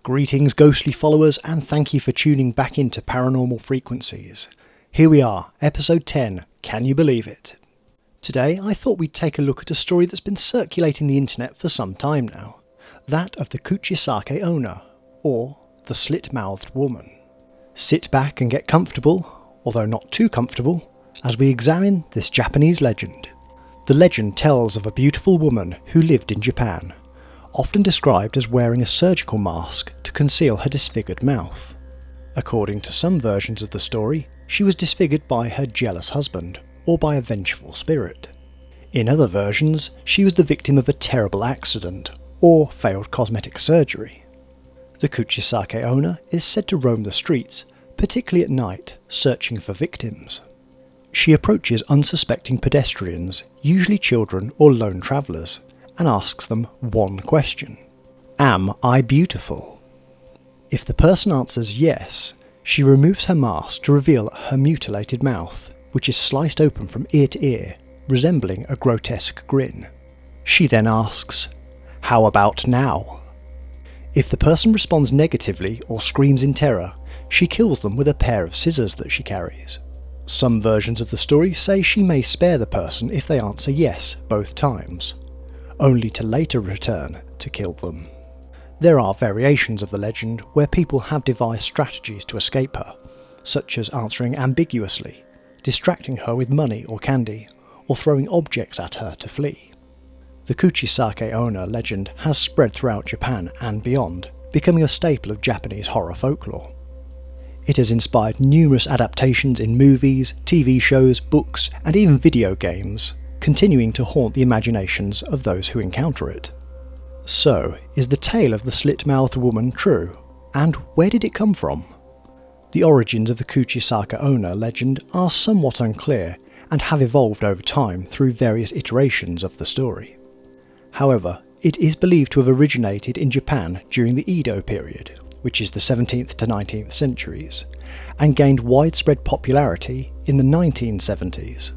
Greetings ghostly followers, and thank you for tuning back into Paranormal Frequencies. Here we are, episode 10, Can You Believe It? Today I thought we'd take a look at a story that's been circulating the internet for some time now. That of the Kuchisake-onna, or the Slit-Mouthed Woman. Sit back and get comfortable, although not too comfortable, as we examine this Japanese legend. The legend tells of a beautiful woman who lived in Japan, often described as wearing a surgical mask to conceal her disfigured mouth. According to some versions of the story, she was disfigured by her jealous husband, or by a vengeful spirit. In other versions, she was the victim of a terrible accident, or failed cosmetic surgery. The Kuchisake-onna is said to roam the streets, particularly at night, searching for victims. She approaches unsuspecting pedestrians, usually children or lone travellers, and asks them one question: Am I beautiful? If the person answers yes, she removes her mask to reveal her mutilated mouth, which is sliced open from ear to ear, resembling a grotesque grin. She then asks, How about now? If the person responds negatively or screams in terror, she kills them with a pair of scissors that she carries. Some versions of the story say she may spare the person if they answer yes both times, only to later return to kill them. There are variations of the legend where people have devised strategies to escape her, such as answering ambiguously, distracting her with money or candy, or throwing objects at her to flee. The Kuchisake-onna legend has spread throughout Japan and beyond, becoming a staple of Japanese horror folklore. It has inspired numerous adaptations in movies, TV shows, books, and even video games, continuing to haunt the imaginations of those who encounter it. So, is the tale of the slit-mouthed woman true? And where did it come from? The origins of the Kuchisake-onna legend are somewhat unclear and have evolved over time through various iterations of the story. However, it is believed to have originated in Japan during the Edo period, which is the 17th to 19th centuries, and gained widespread popularity in the 1970s.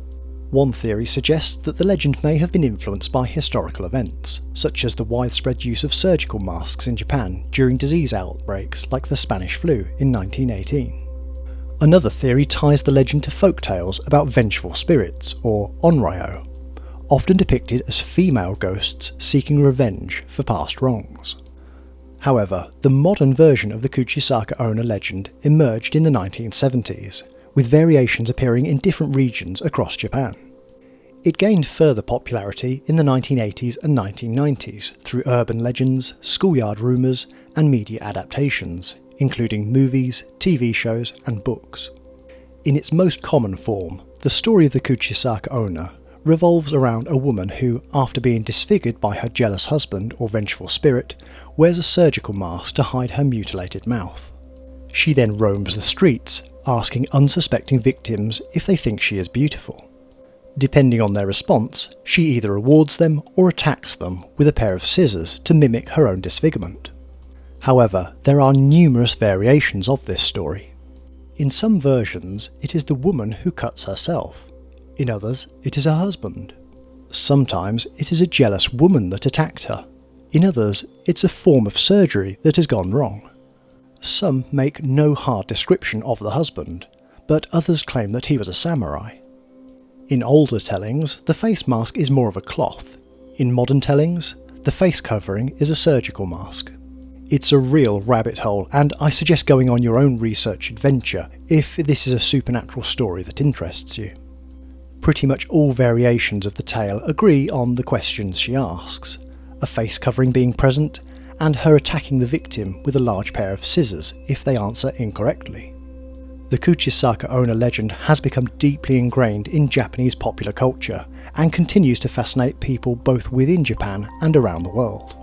One theory suggests that the legend may have been influenced by historical events, such as the widespread use of surgical masks in Japan during disease outbreaks like the Spanish flu in 1918. Another theory ties the legend to folk tales about vengeful spirits, or onryo, often depicted as female ghosts seeking revenge for past wrongs. However, the modern version of the Kuchisake-onna legend emerged in the 1970s, with variations appearing in different regions across Japan. It gained further popularity in the 1980s and 1990s through urban legends, schoolyard rumours, and media adaptations, including movies, TV shows, and books. In its most common form, the story of the Kuchisake-onna revolves around a woman who, after being disfigured by her jealous husband or vengeful spirit, wears a surgical mask to hide her mutilated mouth. She then roams the streets, asking unsuspecting victims if they think she is beautiful. Depending on their response, she either rewards them or attacks them with a pair of scissors to mimic her own disfigurement. However, there are numerous variations of this story. In some versions, it is the woman who cuts herself. In others, it is her husband. Sometimes it is a jealous woman that attacked her. In others, it's a form of surgery that has gone wrong. Some make no hard description of the husband, but others claim that he was a samurai. In older tellings, the face mask is more of a cloth. In modern tellings, the face covering is a surgical mask. It's a real rabbit hole, and I suggest going on your own research adventure if this is a supernatural story that interests you. Pretty much all variations of the tale agree on the questions she asks: a face covering being present, and her attacking the victim with a large pair of scissors if they answer incorrectly. The Kuchisake-onna legend has become deeply ingrained in Japanese popular culture and continues to fascinate people both within Japan and around the world.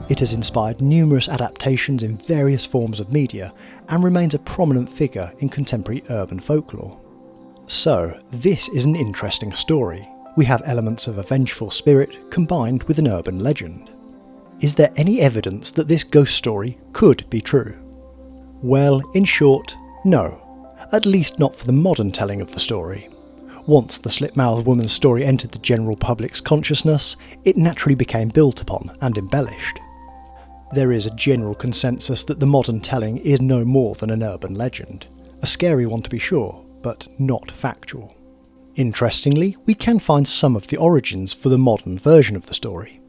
It has inspired numerous adaptations in various forms of media and remains a prominent figure in contemporary urban folklore. So, this is an interesting story. We have elements of a vengeful spirit combined with an urban legend. Is there any evidence that this ghost story could be true? Well, in short, no. At least not for the modern telling of the story. Once the Slit-Mouthed Woman's story entered the general public's consciousness, it naturally became built upon and embellished. There is a general consensus that the modern telling is no more than an urban legend. A scary one to be sure, but not factual. Interestingly, we can find some of the origins for the modern version of the story.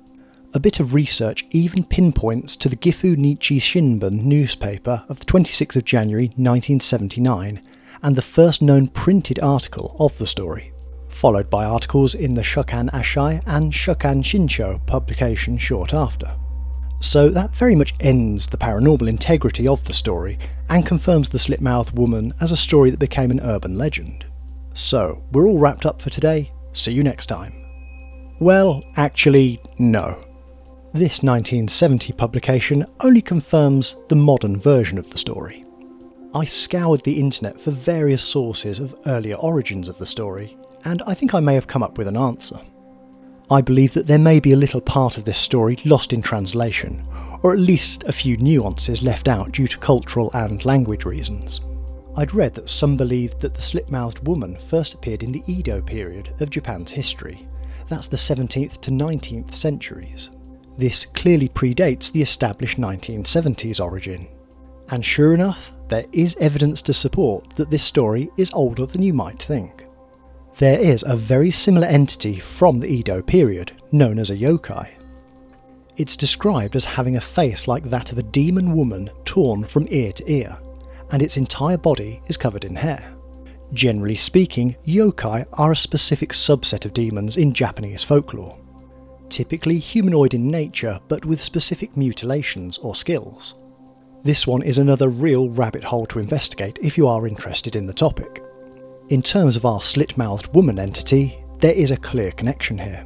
A bit of research even pinpoints to the Gifu Nichi Shinbun newspaper of the 26th of January 1979 and the first known printed article of the story, followed by articles in the Shokan Ashai and Shokan Shinsho publication short after. So that very much ends the paranormal integrity of the story and confirms the Slit-Mouthed Woman as a story that became an urban legend. So, we're all wrapped up for today. See you next time. Well, actually, no. This 1970 publication only confirms the modern version of the story. I scoured the internet for various sources of earlier origins of the story, and I think I may have come up with an answer. I believe that there may be a little part of this story lost in translation, or at least a few nuances left out due to cultural and language reasons. I'd read that some believed that the Slit-Mouthed Woman first appeared in the Edo period of Japan's history. That's the 17th to 19th centuries. This clearly predates the established 1970s origin. And sure enough, there is evidence to support that this story is older than you might think. There is a very similar entity from the Edo period, known as a yokai. It's described as having a face like that of a demon woman torn from ear to ear, and its entire body is covered in hair. Generally speaking, yokai are a specific subset of demons in Japanese folklore. Typically humanoid in nature, but with specific mutilations or skills. This one is another real rabbit hole to investigate if you are interested in the topic. In terms of our Slit-Mouthed Woman entity, there is a clear connection here.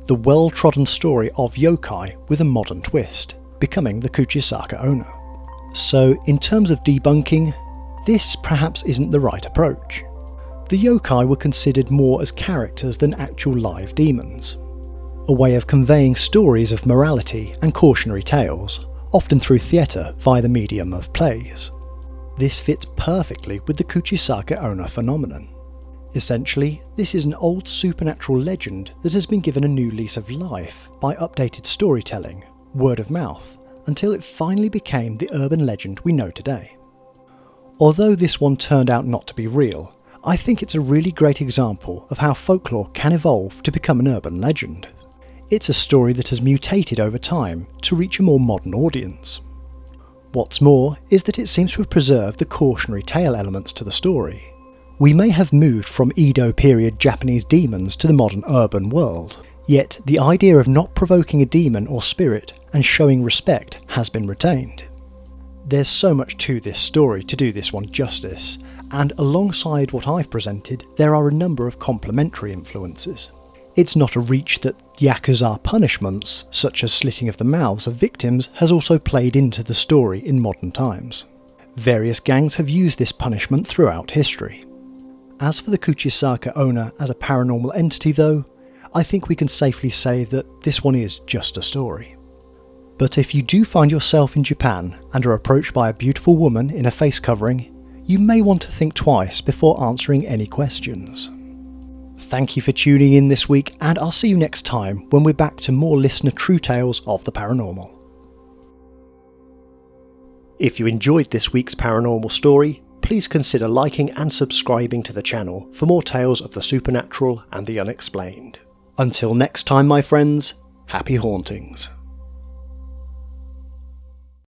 The well-trodden story of yokai with a modern twist, becoming the Kuchisake-onna. So, in terms of debunking, this perhaps isn't the right approach. The yokai were considered more as characters than actual live demons. A way of conveying stories of morality and cautionary tales, often through theatre via the medium of plays. This fits perfectly with the Kuchisake-onna phenomenon. Essentially, this is an old supernatural legend that has been given a new lease of life by updated storytelling, word of mouth, until it finally became the urban legend we know today. Although this one turned out not to be real, I think it's a really great example of how folklore can evolve to become an urban legend. It's a story that has mutated over time to reach a more modern audience. What's more is that it seems to have preserved the cautionary tale elements to the story. We may have moved from Edo period Japanese demons to the modern urban world, yet the idea of not provoking a demon or spirit and showing respect has been retained. There's so much to this story to do this one justice, and alongside what I've presented, there are a number of complementary influences. It's not a reach that Yakuza punishments, such as slitting of the mouths of victims, has also played into the story in modern times. Various gangs have used this punishment throughout history. As for the Kuchisake-onna as a paranormal entity though, I think we can safely say that this one is just a story. But if you do find yourself in Japan and are approached by a beautiful woman in a face covering, you may want to think twice before answering any questions. Thank you for tuning in this week, and I'll see you next time when we're back to more listener true tales of the paranormal. If you enjoyed this week's paranormal story, please consider liking and subscribing to the channel for more tales of the supernatural and the unexplained. Until next time, my friends, happy hauntings.